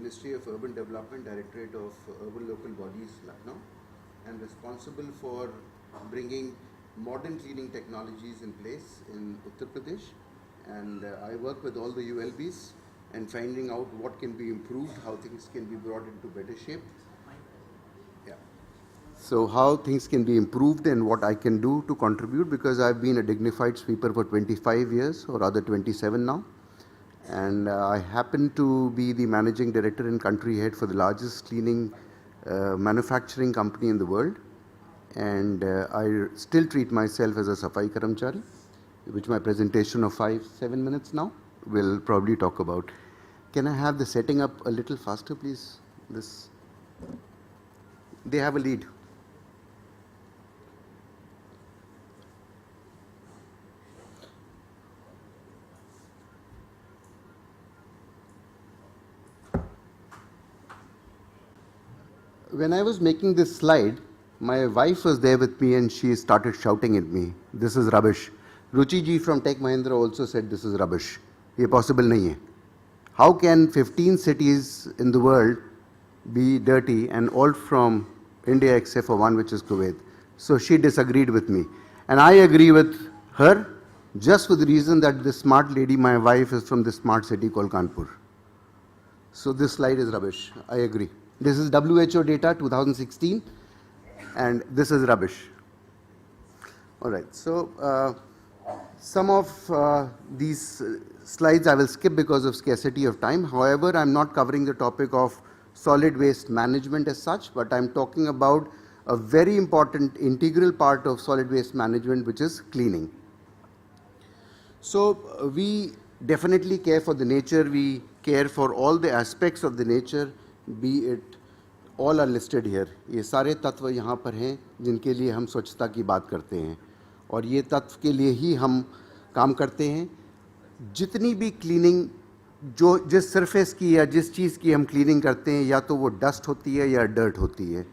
Ministry of Urban Development, Directorate of Urban Local Bodies, Lucknow, and responsible for bringing modern cleaning technologies in place in Uttar Pradesh. And I work with all the ULBs and finding out what can be improved, how things can be brought into better shape. Yeah. So how things can be improved and what I can do to contribute, because I've been a dignified sweeper for 25 years or rather 27 now. And I happen to be the managing director and country head for the largest cleaning manufacturing company in the world. And I still treat myself as a Safai Karamchari, which my presentation of 5-7 minutes now will probably talk about. Can I have the setting up a little faster, please? They have a lead. When I was making this slide, my wife was there with me and she started shouting at me, "This is rubbish." Ruchi ji from Tech Mahindra also said, "This is rubbish. Ye possible nahi hai. How can 15 cities in the world be dirty and all from India except for one, which is Kuwait?" So she disagreed with me. And I agree with her just for the reason that this smart lady, my wife, is from this smart city called Kanpur. So this slide is rubbish. I agree. This is WHO data 2016 and this is rubbish. All right. So some of these slides I will skip because of scarcity of time. However, I'm not covering the topic of solid waste management as such, but I'm talking about a very important integral part of solid waste management, which is cleaning. So we definitely care for the nature. We care for all the aspects of the nature, be it all are listed here. ये सारे तत्व यहाँ पर हैं जिनके लिए हम स्वच्छता की बात करते हैं और ये तत्व के लिए ही हम काम करते हैं. जितनी भी क्लीनिंग जो जिस सरफेस की या जिस चीज़ की हम क्लीनिंग करते हैं, या तो वो डस्ट होती है या डर्ट होती है.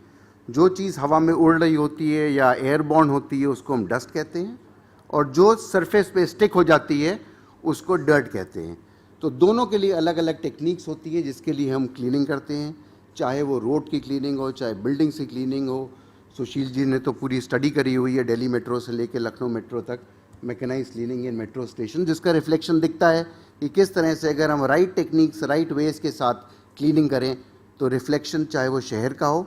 जो चीज़ हवा में उड़ रही होती है या एयरबॉर्न होती है उसको हम डस्ट कहते हैं, और जो सरफेस पे स्टिक हो जाती है उसको डर्ट कहते हैं. तो दोनों के लिए अलग अलग टेक्निक्स होती है जिसके लिए हम क्लीनिंग करते हैं, चाहे वो रोड की क्लीनिंग हो, चाहे बिल्डिंग से क्लीनिंग हो. सुशील जी ने तो पूरी स्टडी करी हुई है दिल्ली मेट्रो से लेकर लखनऊ मेट्रो तक, मैकेनाइज क्लीनिंग इन मेट्रो स्टेशन, जिसका रिफ्लेक्शन दिखता है कि किस तरह से अगर हम राइट टेक्निक्स राइट वेज के साथ क्लीनिंग करें तो रिफ्लेक्शन चाहे वो शहर का हो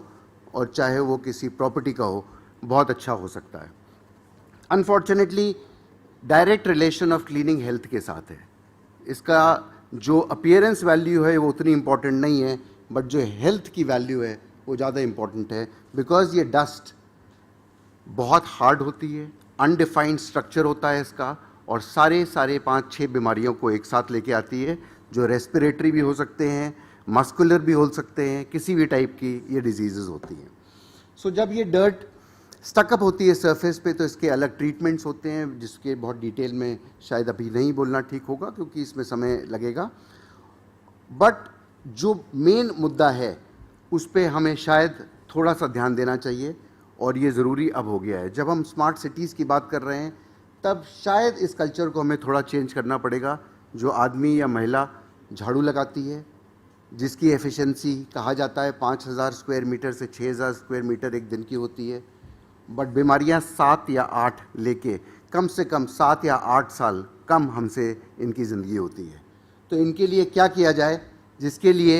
और चाहे वो किसी प्रॉपर्टी का हो, बहुत अच्छा हो सकता है. Unfortunately direct relation of cleaning health के साथ है. इसका जो अपीयरेंस वैल्यू है वो उतनी इम्पॉर्टेंट नहीं है, बट जो हेल्थ की वैल्यू है वो ज़्यादा इम्पॉर्टेंट है. बिकॉज ये डस्ट बहुत हार्ड होती है, अनडिफाइंड स्ट्रक्चर होता है इसका, और सारे 5-6 बीमारियों को एक साथ लेके आती है, जो रेस्पिरेटरी भी हो सकते हैं, मस्कुलर भी हो सकते हैं, किसी भी टाइप की ये डिजीज़ होती हैं. सो जब ये डर्ट स्टकअप होती है सरफेस पे तो इसके अलग ट्रीटमेंट्स होते हैं, जिसके बहुत डिटेल में शायद अभी नहीं बोलना ठीक होगा क्योंकि इसमें समय लगेगा. बट जो मेन मुद्दा है उस पर हमें शायद थोड़ा सा ध्यान देना चाहिए, और ये ज़रूरी अब हो गया है. जब हम स्मार्ट सिटीज़ की बात कर रहे हैं तब शायद इस कल्चर को हमें थोड़ा चेंज करना पड़ेगा. जो आदमी या महिला झाड़ू लगाती है, जिसकी एफिशिएंसी कहा जाता है 5000 स्क्वायर मीटर से 6000 स्क्वायर मीटर एक दिन की होती है, बट बीमारियां 7 या 8 लेके कम से कम 7 या 8 साल कम हमसे इनकी ज़िंदगी होती है. तो इनके लिए क्या किया जाए जिसके लिए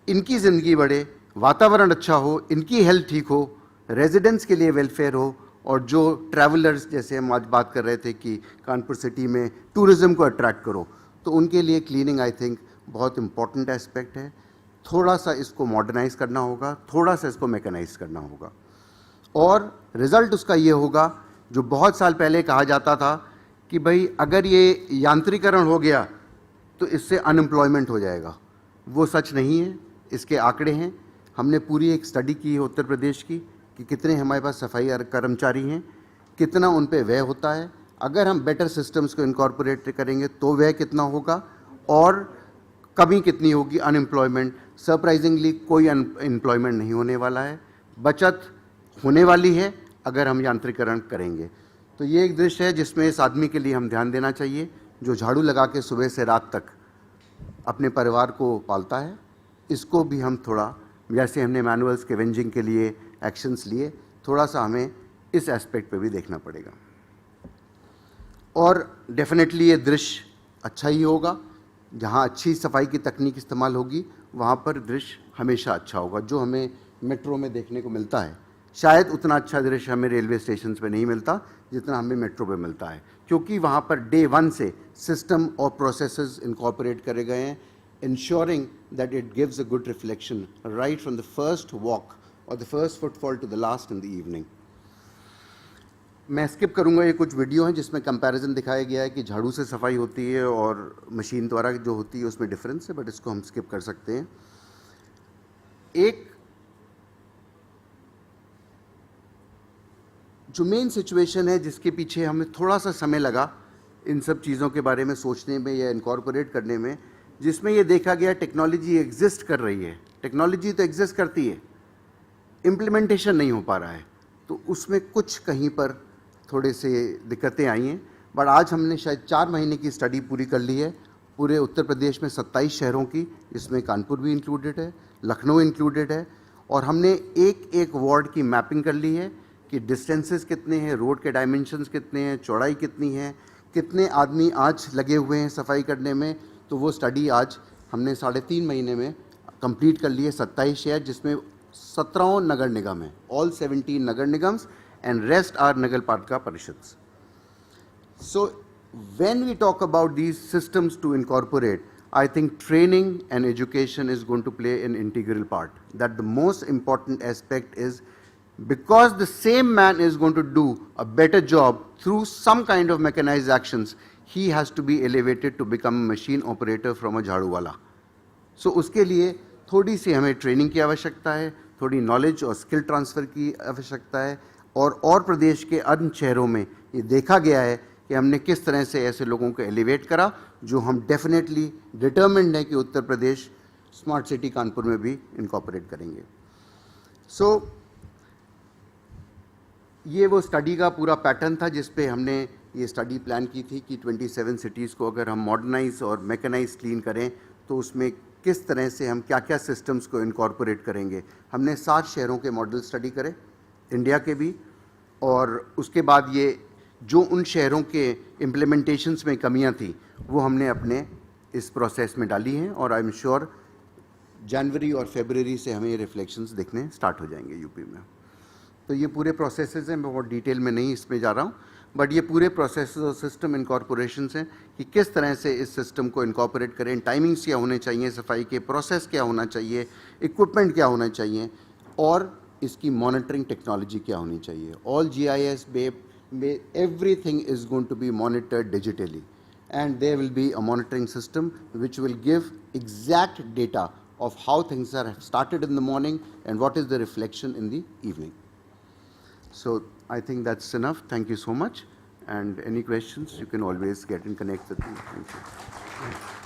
इनकी ज़िंदगी बढ़े, वातावरण अच्छा हो, इनकी हेल्थ ठीक हो, रेजिडेंट्स के लिए वेलफेयर हो, और जो ट्रैवलर्स, जैसे हम आज बात कर रहे थे कि कानपुर सिटी में टूरिज़्म को अट्रैक्ट करो, तो उनके लिए क्लीनिंग आई थिंक बहुत इम्पॉर्टेंट एस्पेक्ट है. थोड़ा सा इसको मॉडर्नाइज़ करना होगा, थोड़ा सा इसको मैकेनाइज करना होगा, और रिज़ल्ट उसका ये होगा जो बहुत साल पहले कहा जाता था कि भाई अगर ये यांत्रिकरण हो गया तो इससे अनएम्प्लॉयमेंट हो जाएगा. वो सच नहीं है. इसके आंकड़े हैं. हमने पूरी एक स्टडी की है उत्तर प्रदेश की कि कितने हमारे पास सफाई कर्मचारी हैं, कितना उन पे व्यय होता है. अगर हम बेटर सिस्टम्स को इनकॉर्पोरेट करेंगे तो व्यय कितना होगा और कमी कितनी होगी. अनएम्प्लॉयमेंट, सरप्राइजिंगली कोई अनएम्प्लॉयमेंट नहीं होने वाला है. बचत होने वाली है अगर हम यांत्रिकरण करेंगे. तो ये एक दृश्य है जिसमें इस आदमी के लिए हम ध्यान देना चाहिए जो झाड़ू लगा के सुबह से रात तक अपने परिवार को पालता है. इसको भी हम थोड़ा, जैसे हमने मैनुअल स्कैवेंजिंग के लिए एक्शंस लिए, थोड़ा सा हमें इस एस्पेक्ट पे भी देखना पड़ेगा। और डेफिनेटली ये दृश्य अच्छा ही होगा, जहाँ अच्छी सफाई की तकनीक इस्तेमाल होगी वहाँ पर दृश्य हमेशा अच्छा होगा। जो हमें मेट्रो में देखने को मिलता है, शायद उतना अच्छा दृश्य हमें रेलवे स्टेशन पे नहीं मिलता जितना हमें मेट्रो पे मिलता है, क्योंकि वहाँ पर डे 1 से सिस्टम और प्रोसेसेस इनकॉर्पोरेट करे गए हैं, ensuring that it gives a good reflection right from the first walk or the first footfall to the last in the evening. मैं स्किप करूंगा, ये कुछ वीडियो हैं जिसमें कंपैरिजन दिखाया गया है कि झाड़ू से सफाई होती है और मशीन द्वारा जो होती है उसमें डिफरेंस है, बट इसको हम स्किप कर सकते हैं। एक जो मेन सिचुएशन है जिसके पीछे हमें थोड़ा सा समय लगा इन सब चीज़ों के बारे में सोचने में या इनकॉर्पोरेट करने में, जिसमें ये देखा गया टेक्नोलॉजी एग्जिस्ट कर रही है, टेक्नोलॉजी तो एग्जिस्ट करती है, इम्प्लीमेंटेशन नहीं हो पा रहा है, तो उसमें कुछ कहीं पर थोड़े से दिक्कतें आई हैं। बट आज हमने शायद 4 महीने की स्टडी पूरी कर ली है पूरे उत्तर प्रदेश में 27 शहरों की, इसमें कानपुर भी इंक्लूडेड है, लखनऊ इंक्लूडेड है, और हमने एक एक वार्ड की मैपिंग कर ली है कि डिस्टेंसेस कितने हैं, रोड के डायमेंशंस कितने हैं, चौड़ाई कितनी है, कितने आदमी आज लगे हुए हैं सफाई करने में। तो वो स्टडी आज हमने 3.5 महीने में कंप्लीट कर ली है। 27 शहर जिसमें 17 नगर निगम हैं, ऑल 17 नगर निगम्स एंड रेस्ट आर नगर पालिका परिषद्स। So when we talk about these systems to incorporate, I think training and education is going to play an integral part. That the most important aspect is because the same man is going to do a better job through some kind of mechanized actions, he has to be elevated to become a machine operator from a झाड़ू वाला. So उसके लिए थोड़ी सी हमें training की आवश्यकता है, थोड़ी नॉलेज और स्किल ट्रांसफ़र की आवश्यकता है, और प्रदेश के अन्य शहरों में ये देखा गया है कि हमने किस तरह से ऐसे लोगों को एलिवेट करा, जो हम डेफिनेटली डिटर्मिन्ड है कि उत्तर प्रदेश स्मार्ट सिटी कानपुर में भी इनकॉर्पोरेट करेंगे। सो ये वो स्टडी का पूरा पैटर्न था जिस पे हमने ये स्टडी प्लान की थी कि 27 सिटीज़ को अगर हम मॉडर्नाइज और मैकेनाइज क्लीन करें तो उसमें किस तरह से हम क्या क्या सिस्टम्स को इनकॉर्पोरेट करेंगे। हमने 7 शहरों के मॉडल स्टडी करे, इंडिया के भी, और उसके बाद ये जो उन शहरों के इम्प्लीमेंटेशंस में कमियां थी वो हमने अपने इस प्रोसेस में डाली हैं, और आई एम श्योर जनवरी और फरवरी से हमें ये रिफ्लेक्शंस दिखने स्टार्ट हो जाएंगे यूपी में। तो ये पूरे प्रोसेसेस हैं, मैं बहुत डिटेल में नहीं इसमें जा रहा हूँ, बट ये पूरे प्रोसेसेस और सिस्टम इनकॉर्पोरेशंस हैं कि किस तरह से इस सिस्टम को इनकॉर्पोरेट करें, टाइमिंग्स क्या होने चाहिए, सफाई के प्रोसेस क्या होना चाहिए, इक्विपमेंट क्या होना चाहिए, और इसकी मॉनिटरिंग टेक्नोलॉजी क्या होनी चाहिए। All GIS everything is going to be monitored digitally, and there will be a monitoring system which will give exact data of how things are started in the morning and what is the reflection in the evening. So I think that's enough. Thank you so much, and any questions you can always get in connect with me. Thank you.